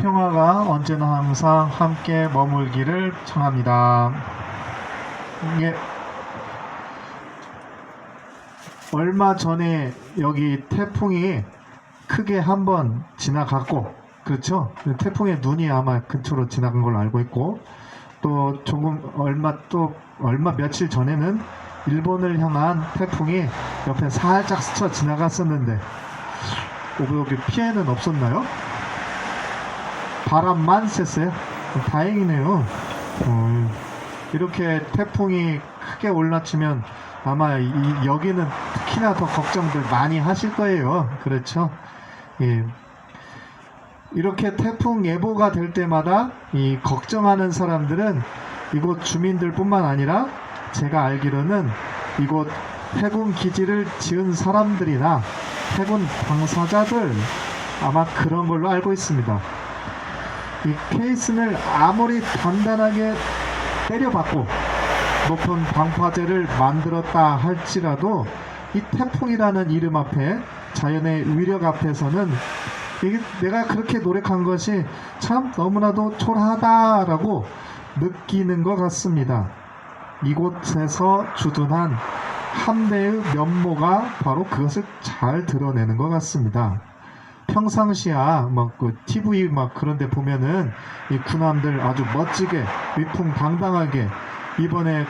평화가 언제나 항상 함께 머물기를 청합니다. 예, 얼마 전에 여기 태풍이 크게 한번 지나갔고, 그렇죠? 태풍의 눈이 아마 근처로 지나간 걸로 알고 있고, 또 얼마 며칠 전에는 일본을 향한 태풍이 옆에 살짝 스쳐 지나갔었는데, 여기 피해는 없었나요? 바람만 쐈어요? 다행이네요. 이렇게 태풍이 크게 올라치면 아마 여기는 특히나 더 걱정들 많이 하실 거예요. 그렇죠? 예. 이렇게 태풍 예보가 될 때마다 이 걱정하는 사람들은 이곳 주민들 뿐만 아니라 제가 알기로는 이곳 해군 기지를 지은 사람들이나 해군 당사자들 아마 그런 걸로 알고 있습니다. 이 케이슨을 아무리 단단하게 때려박고 높은 방파제를 만들었다 할지라도 이 태풍이라는 이름 앞에, 자연의 위력 앞에서는 이게 내가 그렇게 노력한 것이 참 너무나도 초라하다라고 느끼는 것 같습니다. 이곳에서 주둔한 함대의 면모가 바로 그것을 잘 드러내는 것 같습니다. 평상시야 TV 그런 데 보면은 이 군함들 아주 멋지게 위풍당당하게, 이번에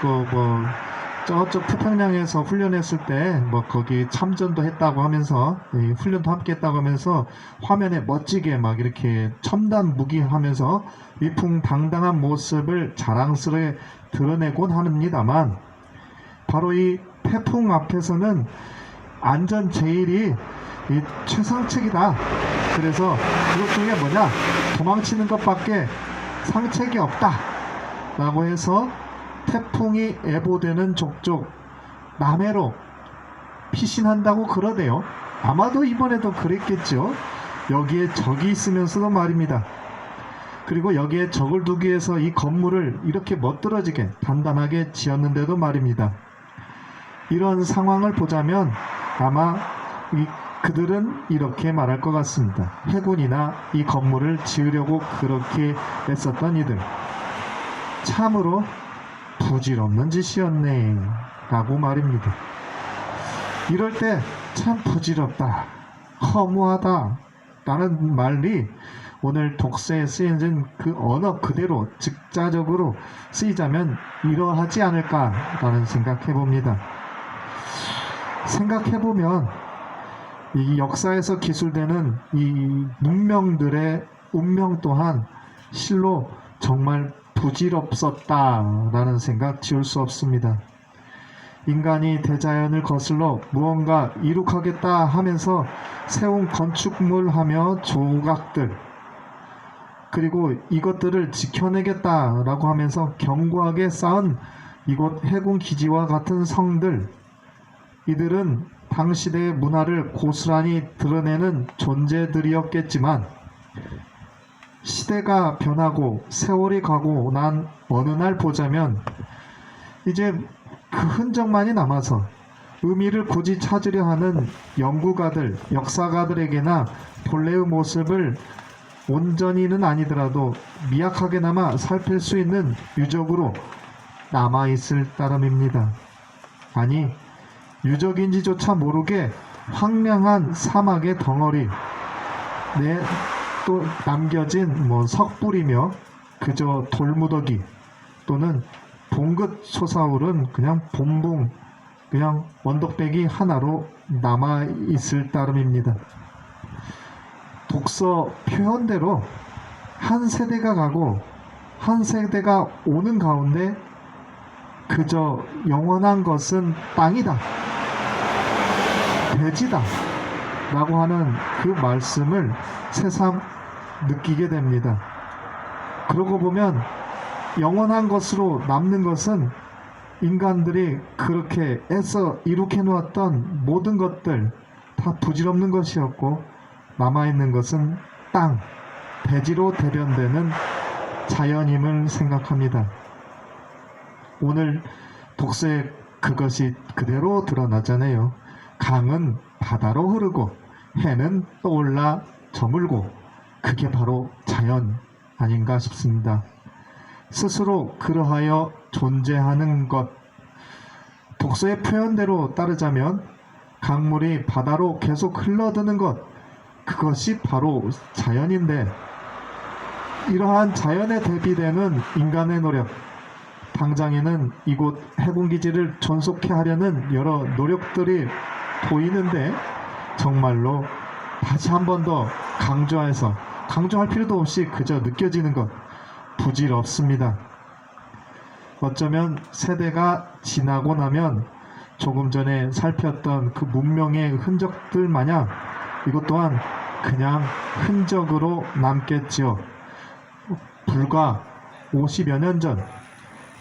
저쪽 태평양에서 훈련했을 때 거기 참전도 했다고 하면서 훈련도 함께 했다고 하면서 화면에 멋지게 이렇게 첨단 무기 하면서 위풍당당한 모습을 자랑스레 드러내곤 합니다만, 바로 이 태풍 앞에서는 안전 제일이 이 최상책이다. 그래서 그것 중에 뭐냐, 도망치는 것밖에 상책이 없다 라고 해서 태풍이 예보되는 족족 남해로 피신한다고 그러대요. 아마도 이번에도 그랬겠죠. 여기에 적이 있으면서도 말입니다. 그리고 여기에 적을 두기 위해서 이 건물을 이렇게 멋들어지게 단단하게 지었는데도 말입니다. 이런 상황을 보자면 아마 그들은 이렇게 말할 것 같습니다. 해군이나 이 건물을 지으려고 그렇게 애썼던 이들, 참으로 부질없는 짓이었네 라고 말입니다. 이럴 때 참 부질없다, 허무하다 라는 말이 오늘 독서에 쓰여진 그 언어 그대로 즉자적으로 쓰이자면 이러하지 않을까 라는 생각해봅니다. 생각해보면 이 역사에서 기술되는 이 문명들의 운명 또한 실로 정말 부질없었다라는 생각 지울 수 없습니다. 인간이 대자연을 거슬러 무언가 이룩하겠다 하면서 세운 건축물하며 조각들, 그리고 이것들을 지켜내겠다라고 하면서 견고하게 쌓은 이곳 해군 기지와 같은 성들, 이들은 당시대의 문화를 고스란히 드러내는 존재들이었겠지만, 시대가 변하고 세월이 가고 난 어느 날 보자면 이제 그 흔적만이 남아서 의미를 굳이 찾으려 하는 연구가들, 역사가들에게나 본래의 모습을 온전히는 아니더라도 미약하게나마 살필 수 있는 유적으로 남아있을 따름입니다. 아니, 유적인지조차 모르게 황량한 사막의 덩어리, 또 남겨진 석불이며 그저 돌무더기 또는 봉긋 솟아오른 그냥 봉봉, 그냥 원덕배기 하나로 남아있을 따름입니다. 독서 표현대로 한 세대가 가고 한 세대가 오는 가운데 그저 영원한 것은 땅이다, 대지다 라고 하는 그 말씀을 새삼 느끼게 됩니다. 그러고 보면 영원한 것으로 남는 것은 인간들이 그렇게 애써 이룩해 놓았던 모든 것들 다 부질없는 것이었고, 남아있는 것은 땅, 대지로 대변되는 자연임을 생각합니다. 오늘 독서에 그것이 그대로 드러나잖아요. 강은 바다로 흐르고 해는 떠올라 저물고 그게 바로 자연 아닌가 싶습니다. 스스로 그러하여 존재하는 것, 독서의 표현대로 따르자면 강물이 바다로 계속 흘러드는 것, 그것이 바로 자연인데, 이러한 자연에 대비되는 인간의 노력, 당장에는 이곳 해군기지를 존속해 하려는 여러 노력들이 보이는데, 정말로 다시 한 번 더 강조할 필요도 없이 그저 느껴지는 것, 부질없습니다. 어쩌면 세대가 지나고 나면 조금 전에 살폈던 그 문명의 흔적들 마냥 이것 또한 그냥 흔적으로 남겠지요. 불과 50여 년 전,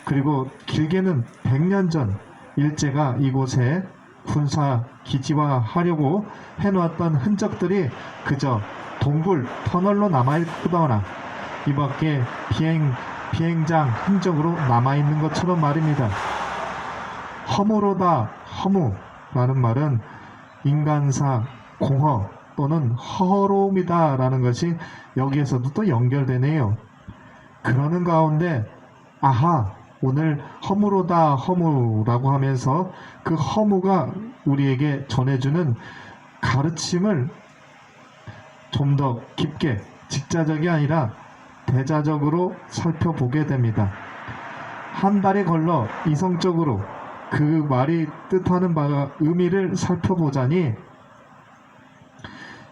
그리고 길게는 100년 전 일제가 이곳에 군사 기지화하려고 해놓았던 흔적들이 그저 동굴 터널로 남아있거나 이 밖에 비행장 흔적으로 남아있는 것처럼 말입니다. 허무로다 허무라는 말은 인간사 공허 또는 허로움이다 라는 것이 여기에서도 또 연결되네요. 그러는 가운데 아하, 오늘 허무로다 허무라고 하면서 그 허무가 우리에게 전해주는 가르침을 좀 더 깊게 직자적이 아니라 대자적으로 살펴보게 됩니다. 한 달에 걸러 이성적으로 그 말이 뜻하는 바가 의미를 살펴보자니,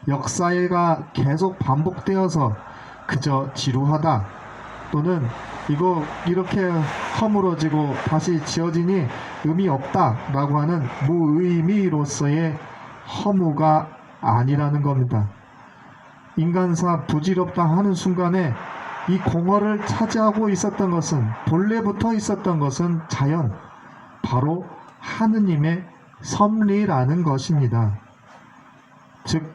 역사가 계속 반복되어서 그저 지루하다 또는 이거 이렇게 허물어지고 다시 지어지니 의미 없다 라고 하는 무의미로서의 허무가 아니라는 겁니다. 인간사 부질없다 하는 순간에 이 공허를 차지하고 있었던 것은, 본래부터 있었던 것은 자연, 바로 하느님의 섭리라는 것입니다. 즉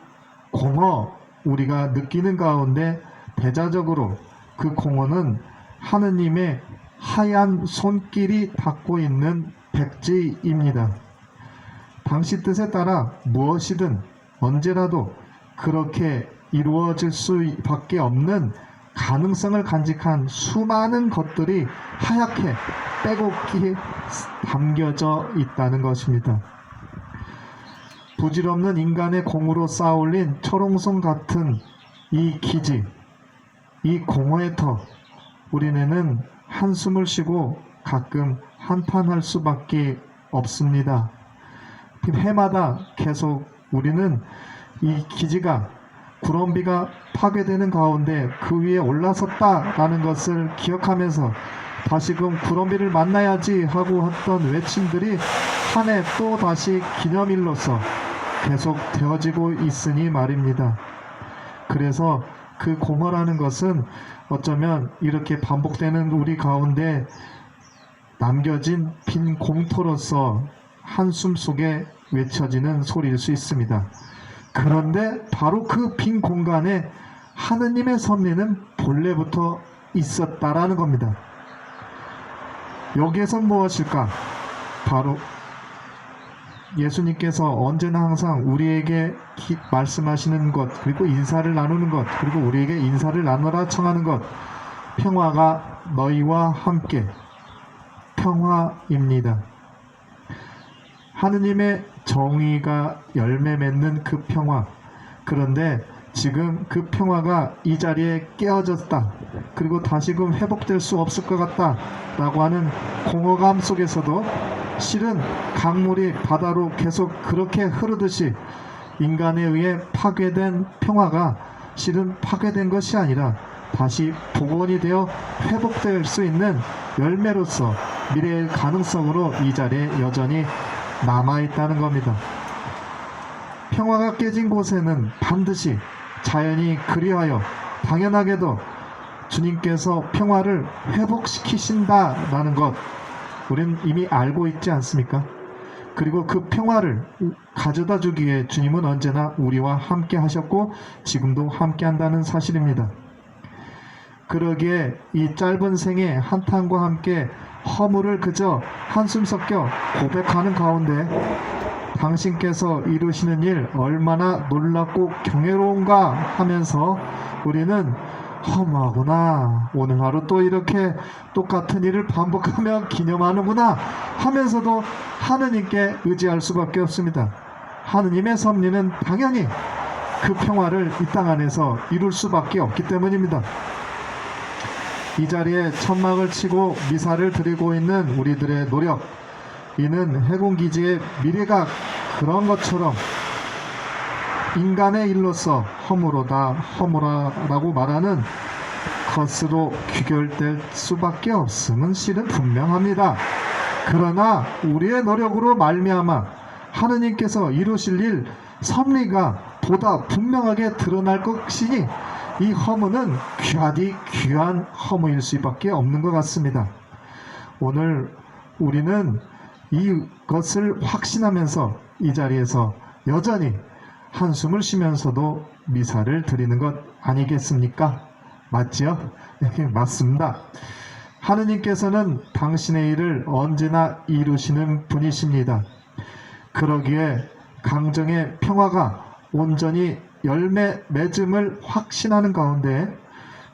공허, 우리가 느끼는 가운데 대자적으로 그 공허는 하느님의 하얀 손길이 닿고 있는 백지입니다. 당시 뜻에 따라 무엇이든 언제라도 그렇게 이루어질 수밖에 없는 가능성을 간직한 수많은 것들이 하얗게 빼곡히 담겨져 있다는 것입니다. 부질없는 인간의 공으로 쌓아올린 초롱성 같은 이 기지, 이 공허의 터, 우리는 한숨을 쉬고 가끔 한탄할 수밖에 없습니다. 해마다 계속 우리는 이 기지가 구럼비가 파괴되는 가운데 그 위에 올라섰다라는 것을 기억하면서 다시금 구럼비를 만나야지 하고 했던 외침들이 한 해 또 다시 기념일로서 계속 되어지고 있으니 말입니다. 그래서 그 공허라는 것은 어쩌면 이렇게 반복되는 우리 가운데 남겨진 빈 공터로서 한숨 속에 외쳐지는 소리일 수 있습니다. 그런데 바로 그 빈 공간에 하느님의 섭리는 본래부터 있었다라는 겁니다. 여기에선 무엇일까? 바로 예수님께서 언제나 항상 우리에게 말씀하시는 것, 그리고 인사를 나누는 것, 그리고 우리에게 인사를 나누라 청하는 것, 평화가 너희와 함께, 평화입니다. 하느님의 정의가 열매 맺는 그 평화, 그런데 지금 그 평화가 이 자리에 깨어졌다, 그리고 다시금 회복될 수 없을 것 같다 라고 하는 공허감 속에서도 실은 강물이 바다로 계속 그렇게 흐르듯이 인간에 의해 파괴된 평화가 실은 파괴된 것이 아니라 다시 복원이 되어 회복될 수 있는 열매로서 미래의 가능성으로 이 자리에 여전히 남아있다는 겁니다. 평화가 깨진 곳에는 반드시 자연이 그리하여 당연하게도 주님께서 평화를 회복시키신다라는 것, 우리는 이미 알고 있지 않습니까? 그리고 그 평화를 가져다 주기 위해 주님은 언제나 우리와 함께 하셨고 지금도 함께 한다는 사실입니다. 그러기에 이 짧은 생에 한탄과 함께 허물을 그저 한숨 섞여 고백하는 가운데 당신께서 이루시는 일 얼마나 놀랍고 경외로운가 하면서 우리는 허무하구나, 오늘 하루 또 이렇게 똑같은 일을 반복하며 기념하는구나 하면서도 하느님께 의지할 수밖에 없습니다. 하느님의 섭리는 당연히 그 평화를 이 땅 안에서 이룰 수밖에 없기 때문입니다. 이 자리에 천막을 치고 미사를 드리고 있는 우리들의 노력, 이는 해군기지의 미래가 그런 것처럼 인간의 일로서 허무라고 말하는 것으로 귀결될 수밖에 없음은 실은 분명합니다. 그러나 우리의 노력으로 말미암아 하느님께서 이루실 일 섭리가 보다 분명하게 드러날 것이니 이 허무는 귀하디 귀한 허무일 수밖에 없는 것 같습니다. 오늘 우리는 이것을 확신하면서 이 자리에서 여전히 한숨을 쉬면서도 미사를 드리는 것 아니겠습니까? 맞지요? 네, 맞습니다. 하느님께서는 당신의 일을 언제나 이루시는 분이십니다. 그러기에 강정의 평화가 온전히 열매 맺음을 확신하는 가운데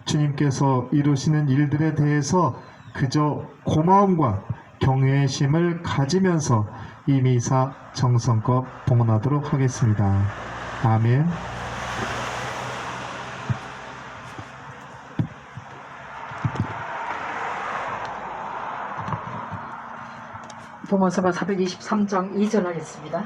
주님께서 이루시는 일들에 대해서 그저 고마움과 경외의 심을 가지면서 이 미사 정성껏 봉헌하도록 하겠습니다. 아멘. 봉헌서가 423장 2절 하겠습니다.